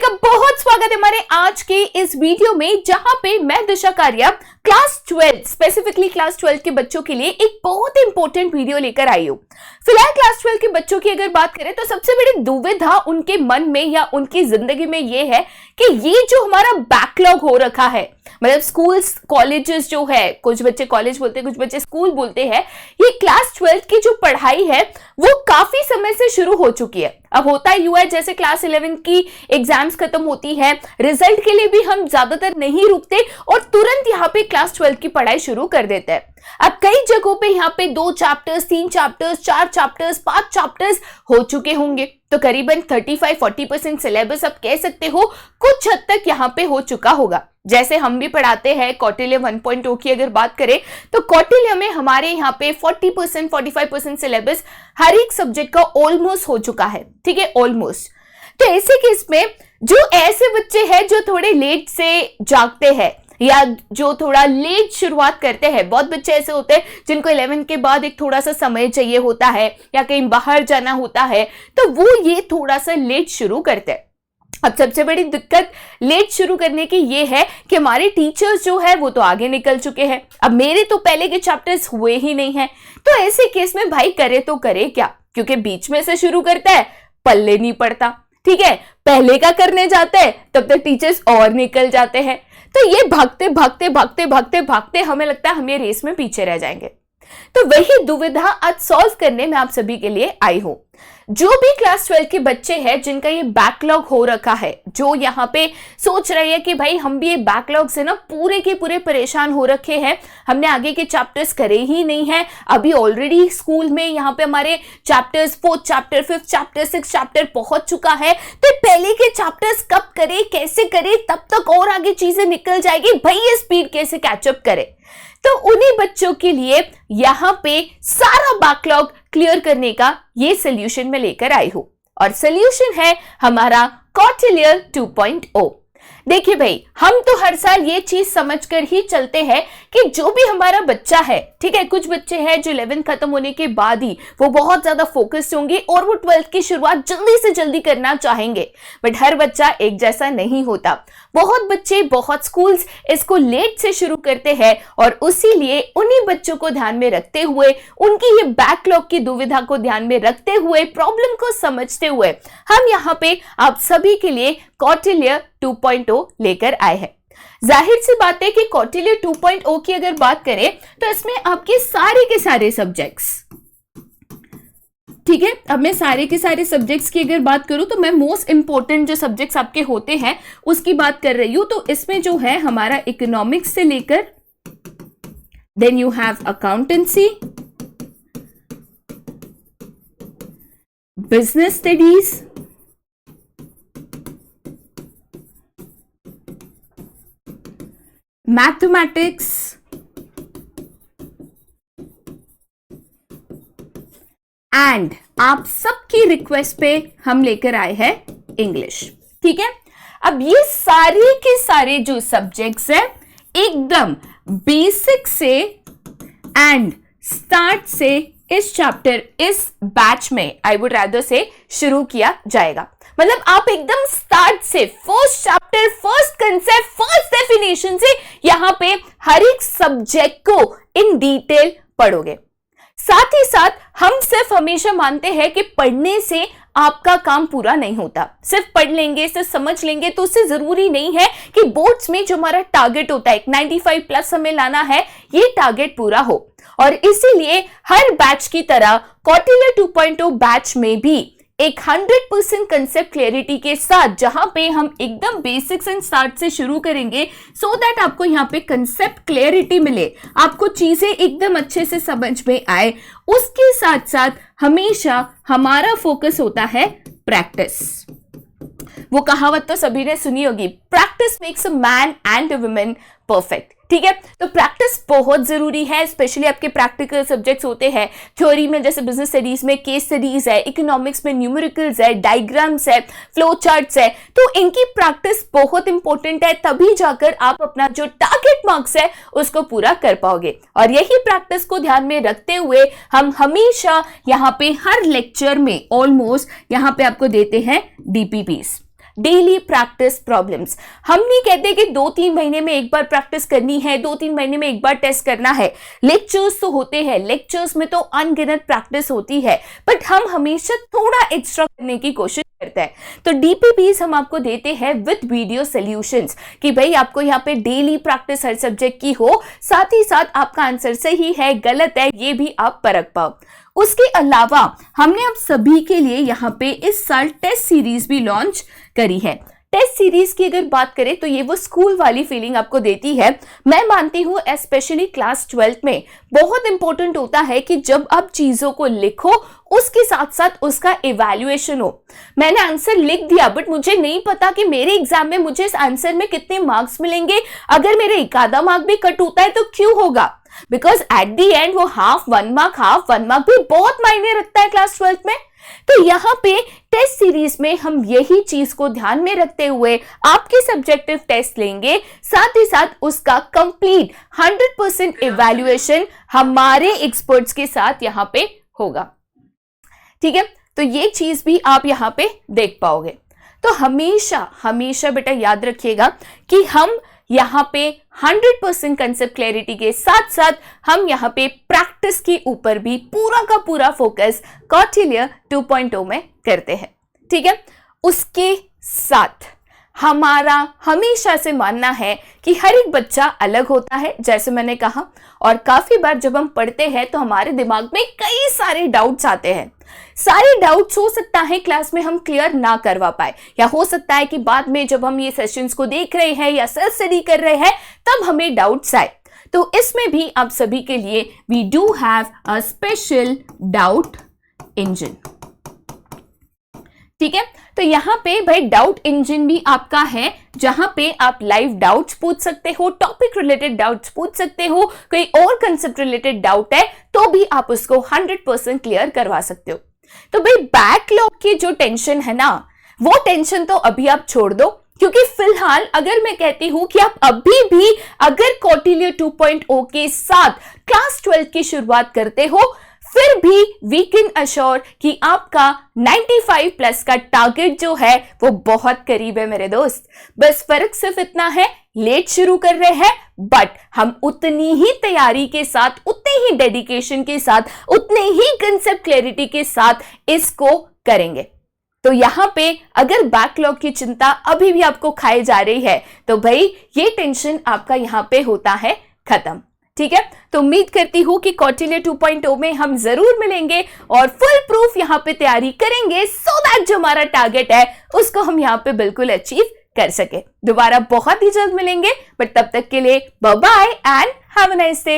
का बहुत स्वागत है हमारे आज के इस वीडियो में, जहां पे मैं दिशा कारिया क्लास 12 स्पेसिफिकली क्लास 12 के बच्चों के लिए एक बहुत इंपॉर्टेंट वीडियो लेकर आई हूं। फिलहाल क्लास 12 के बच्चों की अगर बात करें तो सबसे बड़ी दुविधा उनके मन में या उनकी जिंदगी में ये है कि ये जो हमारा बैकलॉग हो रखा है, मतलब स्कूल्स कॉलेजेस जो है, कुछ बच्चे कॉलेज बोलते हैं, कुछ बच्चे स्कूल बोलते हैं, ये क्लास 12 की जो पढ़ाई है वो काफी समय से शुरू हो चुकी है। अब होता ही हुआ है जैसे क्लास 11 की एग्जाम्स खत्म होती है, रिजल्ट के लिए भी हम ज्यादातर नहीं रुकते और तुरंत यहाँ पे क्लास 12 की पढ़ाई शुरू कर देते हैं। अब कई जगहों पे यहाँ पे 2 चैप्टर्स, 3 चैप्टर्स, 4 चैप्टर्स, 5 चैप्टर्स हो चुके होंगे, तो करीबन 35-40% सिलेबस आप कह सकते हो कुछ हद तक यहाँ पे हो चुका होगा। जैसे हम भी पढ़ाते हैं कौटिल्य 1.0 की अगर बात करें तो कौटिल्य में हमारे यहाँ पे 40% 45% सिलेबस हर एक सब्जेक्ट का ऑलमोस्ट हो चुका है, ठीक है, ऑलमोस्ट। तो ऐसे केस में जो ऐसे बच्चे हैं जो थोड़े लेट से जागते हैं या जो थोड़ा लेट शुरुआत करते हैं, बहुत बच्चे ऐसे होते हैं जिनको 11 के बाद एक थोड़ा सा समय चाहिए होता है या कहीं बाहर जाना होता है, तो वो ये थोड़ा सा लेट शुरू करते हैं। अब सबसे बड़ी दिक्कत लेट शुरू करने की ये है कि हमारे टीचर्स जो है वो तो आगे निकल चुके हैं, अब मेरे तो पहले के चैप्टर्स हुए ही नहीं हैं। तो ऐसे केस में भाई करे तो करे क्या, क्योंकि बीच में से शुरू करता है पल्ले नहीं पड़ता, ठीक है, पहले का करने जाते हैं तब तक टीचर्स और निकल जाते हैं। तो ये भागते भागते भागते भागते भागते हमें लगता है हम ये रेस में पीछे रह जाएंगे। तो वही दुविधा आज सॉल्व करने में आप सभी के लिए आई हूं। जो भी क्लास 12 के बच्चे हैं जिनका ये बैकलॉग हो रखा है, जो यहाँ पे सोच रहे हैं कि भाई हम भी ये बैकलॉग से ना पूरे के पूरे परेशान हो रखे हैं, हमने आगे के चैप्टर्स करे ही नहीं है, अभी ऑलरेडी स्कूल में यहाँ पे हमारे chapters 4th chapter 5th chapter 6th chapter पहुंच चुका है, तो पहले के चैप्टर्स कब करे, कैसे करे, तब तक और आगे चीजें निकल जाएगी, भाई ये स्पीड कैसे कैचअप करे। तो उन्हीं बच्चों के लिए यहाँ पे सारा बैकलॉग क्लियर करने का ये सोल्यूशन मैं लेकर आई हूं, और सोल्यूशन है हमारा कौटिल्य 2.0। देखिए भाई, हम तो हर साल ये चीज समझकर ही चलते हैं कि जो भी हमारा बच्चा है, ठीक है, कुछ बच्चे हैं जो 11 खत्म होने के बाद ही वो बहुत ज्यादा फोकस्ड होंगे और वो 12th की शुरुआत जल्दी से जल्दी करना चाहेंगे, बट हर बच्चा एक जैसा नहीं होता। बहुत बच्चे, बहुत स्कूल्स इसको लेट से शुरू करते हैं और उसीलिए उन्हीं बच्चों को ध्यान में रखते हुए, उनकी ये बैकलॉग की दुविधा को ध्यान में रखते हुए, प्रॉब्लम को समझते हुए हम यहाँ पे आप सभी के लिए कौटिल्य 2.0 लेकर आए हैं। जाहिर सी बात है कि कौटिल्य 2.0 की अगर बात करें तो इसमें आपके सारे के सारे सब्जेक्ट्स, ठीक है, अब मैं सारे के सारे सब्जेक्ट्स की अगर बात करूं तो मैं मोस्ट इंपॉर्टेंट जो सब्जेक्ट्स आपके होते हैं उसकी बात कर रही हूं। तो इसमें जो है हमारा इकोनॉमिक्स से लेकर, then you have accountancy, business studies, mathematics, and आप सबकी रिक्वेस्ट पे हम लेकर आए हैं इंग्लिश, ठीक है। अब ये सारे के सारे जो सब्जेक्ट्स हैं एकदम बेसिक से एंड स्टार्ट से इस चैप्टर, इस बैच में आई वुड रादर से शुरू किया जाएगा। मतलब आप एकदम स्टार्ट से first chapter, first concept, first definition से यहाँ पे हर एक सब्जेक्ट को इन डिटेल पढ़ोगे। साथ ही साथ हम सिर्फ हमेशा मानते हैं कि पढ़ने से आपका काम पूरा नहीं होता, सिर्फ पढ़ लेंगे, सिर्फ समझ लेंगे तो उससे जरूरी नहीं है कि बोर्ड्स में जो हमारा टारगेट होता है 95+ हमें लाना है, ये टारगेट पूरा हो। और इसीलिए हर बैच की तरह कौटिल्य 2.0 बैच में भी एक 100% कंसेप्ट क्लैरिटी के साथ, जहां पे हम एकदम बेसिक्स एंड स्टार्ट से शुरू करेंगे सो दैट आपको यहाँ पे कंसेप्ट क्लैरिटी मिले, आपको चीजें एकदम अच्छे से समझ में आए। उसके साथ साथ हमेशा हमारा फोकस होता है प्रैक्टिस। वो कहावत तो सभी ने सुनी होगी, practice makes a man and a woman perfect, ठीक है। तो प्रैक्टिस बहुत जरूरी है, स्पेशली आपके प्रैक्टिकल सब्जेक्ट्स होते हैं। थ्योरी में जैसे बिजनेस स्टडीज में केस स्टडीज है, इकोनॉमिक्स में न्यूमेरिकल्स है, डायग्राम्स है, फ्लो चार्ट्स है, तो इनकी प्रैक्टिस बहुत इंपॉर्टेंट है, तभी जाकर आप अपना जो टारगेट मार्क्स है उसको पूरा कर पाओगे। और यही प्रैक्टिस को ध्यान में रखते हुए हम हमेशा यहाँ पे हर लेक्चर में ऑलमोस्ट यहाँ पे आपको देते हैं डीपीपीस। Daily practice problems. हम नहीं कहते कि 2-3 महीने में एक बार प्रैक्टिस करनी है, 2-3 महीने में एक बार टेस्ट करना है। लेक्चर्स तो होते हैं, लेक्चर्स में तो अनगिनत प्रैक्टिस होती है, बट हम हमेशा थोड़ा एक्स्ट्रा करने की कोशिश करते हैं। तो डीपीपीज हम आपको देते हैं विद वीडियो सॉल्यूशंस कि भाई आपको यहाँ पे डेली प्रैक्टिस हर सब्जेक्ट की हो, साथ ही साथ आपका आंसर सही है गलत है ये भी आप परख पाओ। उसके अलावा हमने अब सभी के लिए यहाँ पे इस साल टेस्ट सीरीज भी लॉन्च करी है। टेस्ट सीरीज की अगर बात करें तो ये वो स्कूल वाली फीलिंग आपको देती है। मैं मानती हूँ स्पेशली क्लास 12th में बहुत इंपॉर्टेंट होता है कि जब आप चीजों को लिखो उसके साथ साथ उसका इवैल्यूएशन हो। मैंने आंसर लिख दिया बट मुझे नहीं पता कि मेरे एग्जाम में मुझे इस आंसर में कितने मार्क्स मिलेंगे। अगर मेरे एक आधा मार्क भी कट होता है तो क्यों होगा? बिकॉज एट द एंड वो हाफ वन मार्क भी बहुत मायने रखता है क्लास 12th में। तो यहाँ पे टेस्ट सीरीज में हम यही चीज को ध्यान में रखते हुए आपके सब्जेक्टिव टेस्ट लेंगे, साथ ही साथ उसका कंप्लीट 100% इवैल्यूएशन हमारे एक्सपर्ट्स के साथ यहाँ पे होगा। ठीक है, तो ये चीज भी आप यहाँ पे देख पाओगे। तो हमेशा हमेशा बेटा याद रखिएगा कि हम यहाँ पे 100% कंसेप्ट क्लैरिटी के साथ साथ हम यहाँ पे प्रैक्टिस के ऊपर भी पूरा का पूरा फोकस कौटिल्य 2.0 में करते हैं। ठीक है, उसके साथ हमारा हमेशा से मानना है कि हर एक बच्चा अलग होता है, जैसे मैंने कहा, और काफी बार जब हम पढ़ते हैं तो हमारे दिमाग में कई सारे डाउट्स आते हैं। सारे डाउट्स हो सकता है क्लास में हम क्लियर ना करवा पाए, या हो सकता है कि बाद में जब हम ये सेशंस को देख रहे हैं या सेल्फ स्टडी कर रहे हैं तब हमें डाउट्स आए। तो इसमें भी आप सभी के लिए we do have a special doubt engine. ठीक है, तो यहाँ पे भाई डाउट इंजन भी आपका है, जहां पे आप लाइव डाउट्स पूछ सकते हो, टॉपिक रिलेटेड डाउट्स पूछ सकते हो, कोई और कंसेप्ट रिलेटेड डाउट है तो भी आप उसको 100% क्लियर करवा सकते हो। तो भाई बैकलॉग की जो टेंशन है ना, वो टेंशन तो अभी आप छोड़ दो, क्योंकि फिलहाल अगर मैं कहती हूं कि आप अभी भी अगर कौटिल्य 2.0 के साथ क्लास 12 की शुरुआत करते हो, फिर भी वी कैन अश्योर कि आपका 95 प्लस का टारगेट जो है वो बहुत करीब है मेरे दोस्त। बस फर्क सिर्फ इतना है, लेट शुरू कर रहे हैं बट हम उतनी ही तैयारी के साथ, उतने ही डेडिकेशन के साथ, उतने ही कंसेप्ट क्लैरिटी के साथ इसको करेंगे। तो यहाँ पे अगर बैकलॉग की चिंता अभी भी आपको खाई जा रही है तो भाई ये टेंशन आपका यहाँ पे होता है खत्म। ठीक है, तो उम्मीद करती हूं कि कौटिल्य 2.0 में हम जरूर मिलेंगे और फुल प्रूफ यहाँ पे तैयारी करेंगे सो दैट जो हमारा टारगेट है उसको हम यहाँ पे बिल्कुल अचीव कर सके। दोबारा बहुत ही जल्द मिलेंगे, बट तब तक के लिए bye bye and have a nice day.